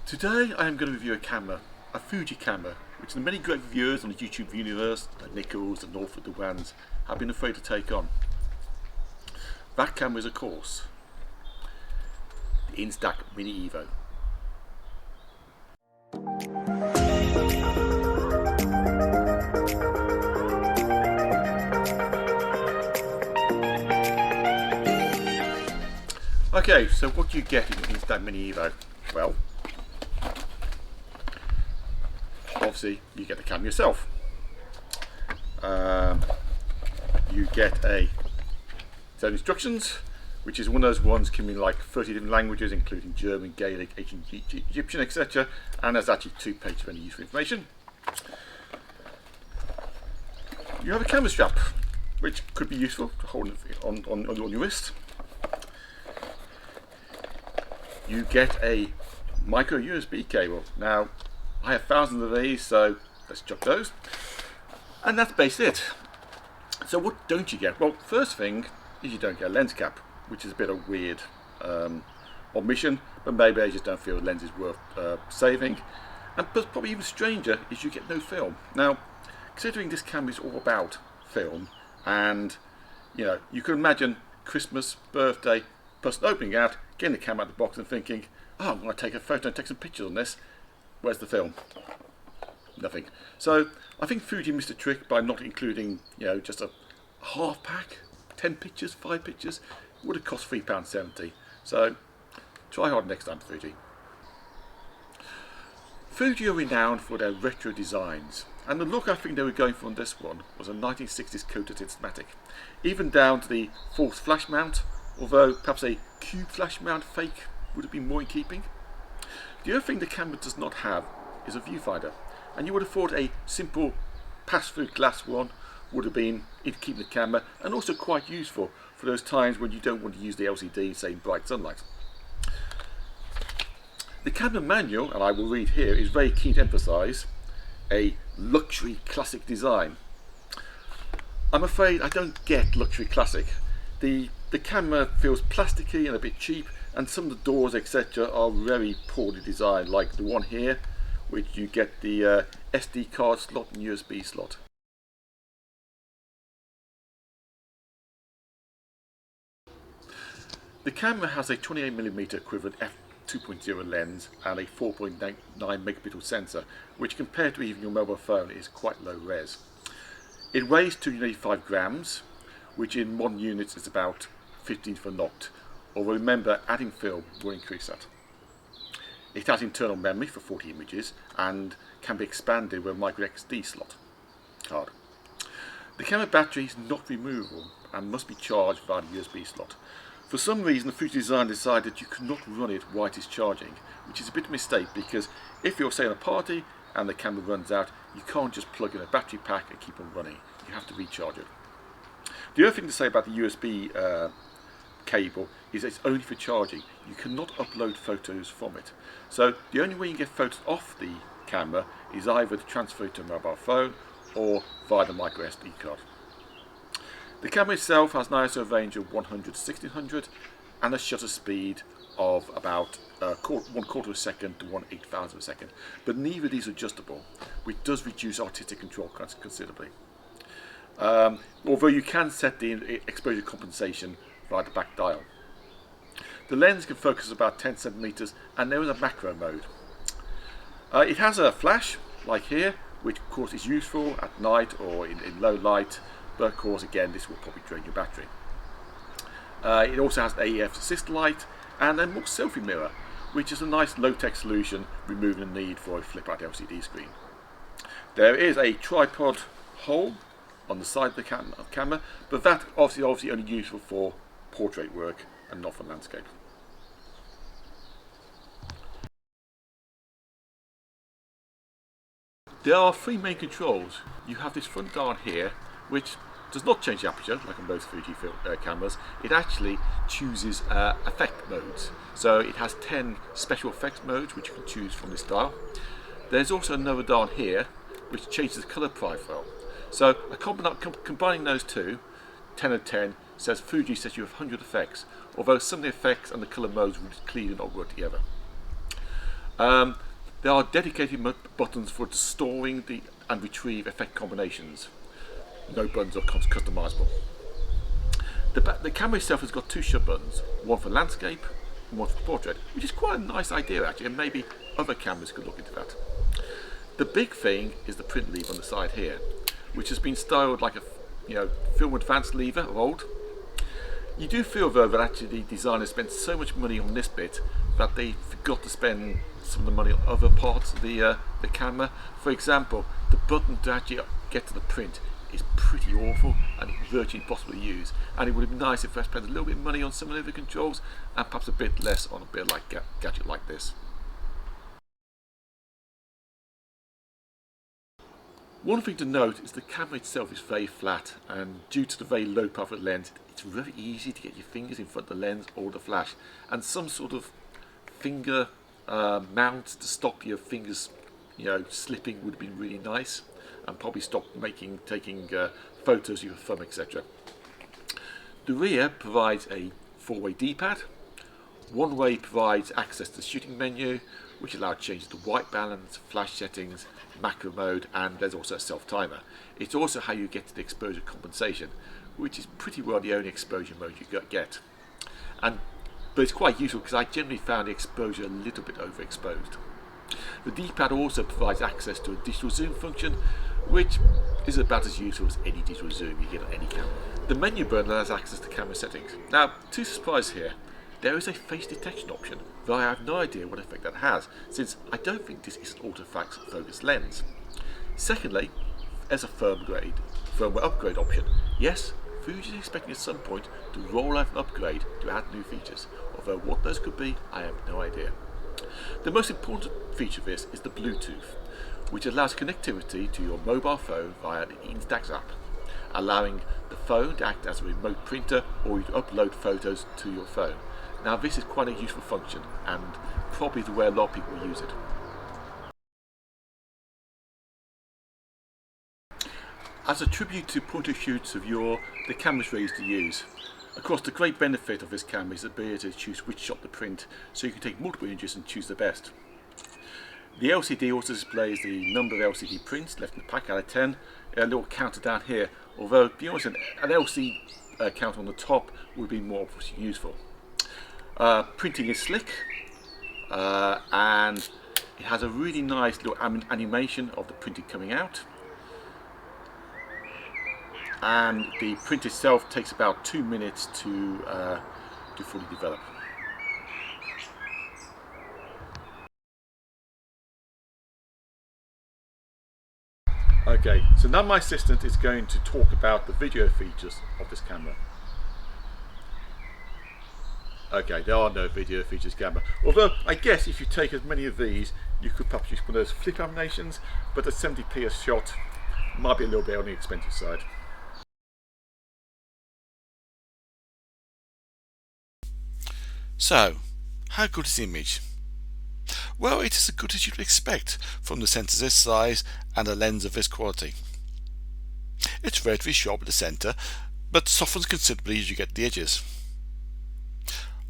Today I am going to review a camera, a Fuji camera, which the many great reviewers on the YouTube universe, like Nichols and Norfolk the Wands, have been afraid to take on. That camera is, of course, the Instax Mini Evo. Okay, so what do you get in the Instax Mini Evo? Well, obviously you get the camera yourself. You get its own instructions, which is one of those ones can mean like 30 different languages, including German, Gaelic, ancient Egyptian, etc. And there's actually 2 pages of any useful information. You have a camera strap, which could be useful to hold on your wrist. You get a micro USB cable. Now, I have thousands of these, so let's chuck those. And that's basically it. So what don't you get? Well, first thing is you don't get a lens cap, which is a bit of weird omission, but maybe I just don't feel the lens is worth saving. And probably even stranger is you get no film. Now, considering this camera is all about film, and you can imagine Christmas, birthday, person opening out, getting the camera out of the box and thinking, oh, I'm going to take a photo and take some pictures on this. Where's the film? Nothing. So I think Fuji missed a trick by not including, just a half pack, 10 pictures, 5 pictures. It would have cost £3.70. So try hard next time, Fuji. Fuji are renowned for their retro designs, and the look I think they were going for on this one was a 1960s coated systematic, even down to the false flash mount, although perhaps a cube flash mount fake would have been more in keeping. The other thing the camera does not have is a viewfinder, and you would have thought a simple pass-through glass one would have been in keeping the camera, and also quite useful for those times when you don't want to use the LCD, say in bright sunlight. The camera manual, and I will read here, is very keen to emphasise a luxury classic design. I'm afraid I don't get luxury classic. The camera feels plasticky and a bit cheap, and some of the doors, etc., are very poorly designed, like the one here, which you get the SD card slot and USB slot. The camera has a 28mm equivalent f2.0 lens and a 4.9 megapixel sensor, which compared to even your mobile phone is quite low res. It weighs 285 grams, which in modern units is about 15 for knocked, although remember adding film will increase that. It has internal memory for 40 images and can be expanded with a micro SD slot card. The camera battery is not removable and must be charged via the USB slot. For some reason the Fuji design decided you could not run it while it is charging, which is a bit of a mistake, because if you're say on a party and the camera runs out, you can't just plug in a battery pack and keep on running. You have to recharge it. The other thing to say about the USB cable is it's only for charging. You cannot upload photos from it. So the only way you can get photos off the camera is either to transfer it to a mobile phone or via the micro SD card. The camera itself has an ISO range of 100 to 1600 and a shutter speed of about 1/4 of a second to 1/8000 of a second, but neither of these are adjustable, which does reduce artistic control considerably. Although you can set the exposure compensation via the back dial. The lens can focus about 10 centimeters, and there is a macro mode. It has a flash, like here, which of course is useful at night or in low light, but of course again this will probably drain your battery. It also has an AEF assist light and a more selfie mirror, which is a nice low-tech solution, removing the need for a flip-out LCD screen. There is a tripod hole on the side of the camera, but that obviously only useful for portrait work and not for landscape. There are 3 main controls. You have this front dial here, which does not change the aperture like on most Fuji cameras. It actually chooses effect modes. So it has 10 special effects modes which you can choose from this dial. There's also another dial here which changes the colour profile. So combining those two, 10 and 10, says Fuji sets you with 100 effects, although some of the effects and the colour modes would clearly not work together. There are dedicated buttons for storing and retrieve effect combinations. No buttons are customizable. The camera itself has got two shut buttons, one for landscape and one for portrait, which is quite a nice idea actually, and maybe other cameras could look into that. The big thing is the print lever on the side here, which has been styled like a film advanced lever of old. You do feel though that actually the designers spent so much money on this bit that they forgot to spend some of the money on other parts of the camera. For example, the button to actually get to the print is pretty awful and virtually impossible to use, and it would have been nice if I spent a little bit of money on some of the controls and perhaps a bit less on a bit like gadget like this. One thing to note is the camera itself is very flat, and due to the very low profile lens, it's very easy to get your fingers in front of the lens or the flash, and some sort of finger mount to stop your fingers slipping would have been really nice, and probably stop taking photos of your thumb, etc. The rear provides a 4-way D-pad. One way provides access to the shooting menu, which allows changes to white balance, flash settings, macro mode, and there's also a self-timer. It's also how you get to the exposure compensation, which is pretty well the only exposure mode you get. But it's quite useful because I generally found the exposure a little bit overexposed. The D-pad also provides access to a digital zoom function, which is about as useful as any digital zoom you get on any camera. The menu button has access to camera settings. Now, to surprise here, there is a face detection option, though I have no idea what effect that has, since I don't think this is an autofocus lens. Secondly, as a firmware upgrade option, yes, Fuji is expecting at some point to roll out an upgrade to add new features, although what those could be, I have no idea. The most important feature of this is the Bluetooth, which allows connectivity to your mobile phone via the Instax app, allowing the phone to act as a remote printer or to upload photos to your phone. Now this is quite a useful function and probably the way a lot of people use it. As a tribute to point of shoots of the cameras we used to use, of course the great benefit of this camera is the ability to choose which shot to print, so you can take multiple images and choose the best. The LCD also displays the number of LCD prints left in the pack out of 10, a little counter down here, although to be honest, an LCD counter on the top would be more useful. Printing is slick, and it has a really nice little animation of the printing coming out, and the print itself takes about 2 minutes to fully develop. Okay, so now my assistant is going to talk about the video features of this camera. Okay, there are no video features camera, although I guess if you take as many of these you could perhaps use one of those flip animations, but at 70p a shot might be a little bit on the expensive side. So, how good is the image? Well, it is as good as you'd expect from the sensors this size and a lens of this quality. It's relatively sharp at the centre, but softens considerably as you get to the edges.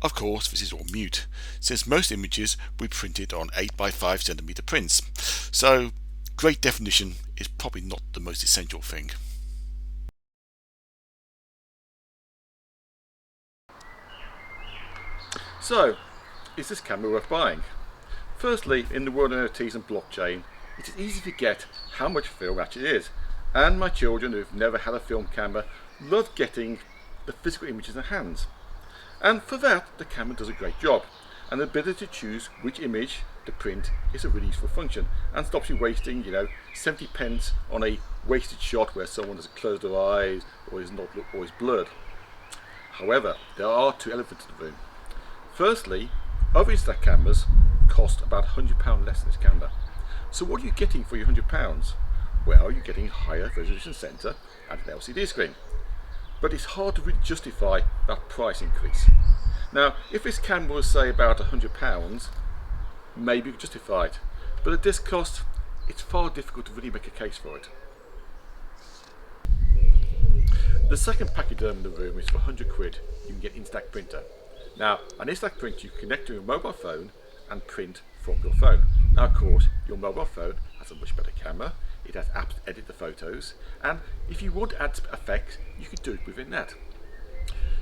Of course, this is all mute, since most images we printed on 8x5cm prints, so great definition is probably not the most essential thing. So, is this camera worth buying? Firstly, in the world of NFTs and blockchain, it is easy to forget how much film actually is, and my children who've never had a film camera love getting the physical images in their hands. And for that, the camera does a great job, and the ability to choose which image to print is a really useful function and stops you wasting 70 pence on a wasted shot where someone has closed their eyes or is blurred. However, there are two elephants in the room. Firstly, other Instax cameras cost about £100 less than this camera. So what are you getting for your £100? Well, you're getting a higher resolution sensor and an LCD screen. But it's hard to really justify that price increase. Now, if this camera was say about £100, maybe you could justify it. But at this cost, it's far difficult to really make a case for it. The second package in the room is for £100. You can get Instax printer. Now, an Instax printer you can connect to your mobile phone and print from your phone. Now of course your mobile phone has a much better camera, it has apps to edit the photos, and if you want to add effects you can do it within that.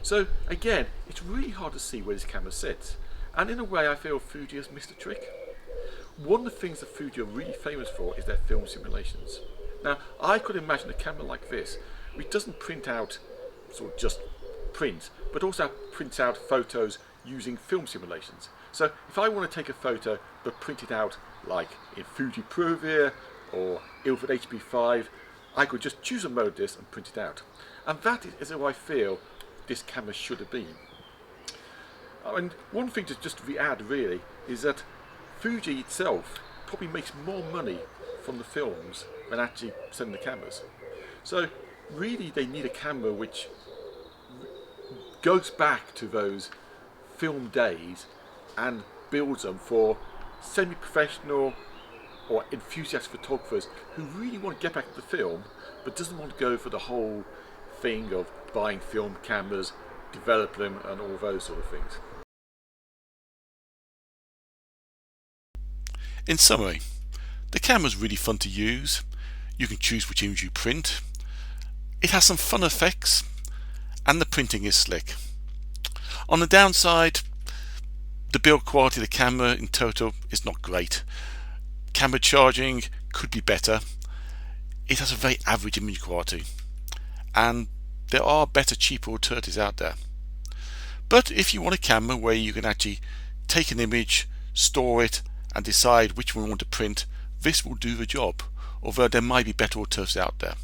So again, it's really hard to see where this camera sits, and in a way I feel Fuji has missed a trick. One of the things that Fuji are really famous for is their film simulations. Now I could imagine a camera like this which doesn't print out sort of just print, but also prints out photos using film simulations. So if I want to take a photo but print it out like in Fuji Provia or Ilford HP5, I could just choose a mode of this and print it out. And that is how I feel this camera should have been. And one thing to just re-add really is that Fuji itself probably makes more money from the films than actually selling the cameras. So really they need a camera which goes back to those film days and builds them for semi-professional or enthusiast photographers who really want to get back to the film but doesn't want to go for the whole thing of buying film cameras, develop them and all those sort of things. In summary, the camera is really fun to use. You can choose which image you print. It has some fun effects and the printing is slick. On the downside, the build quality of the camera in total is not great. Camera charging could be better. It has a very average image quality and there are better, cheaper alternatives out there. But if you want a camera where you can actually take an image, store it and decide which one you want to print, this will do the job, although there might be better alternatives out there.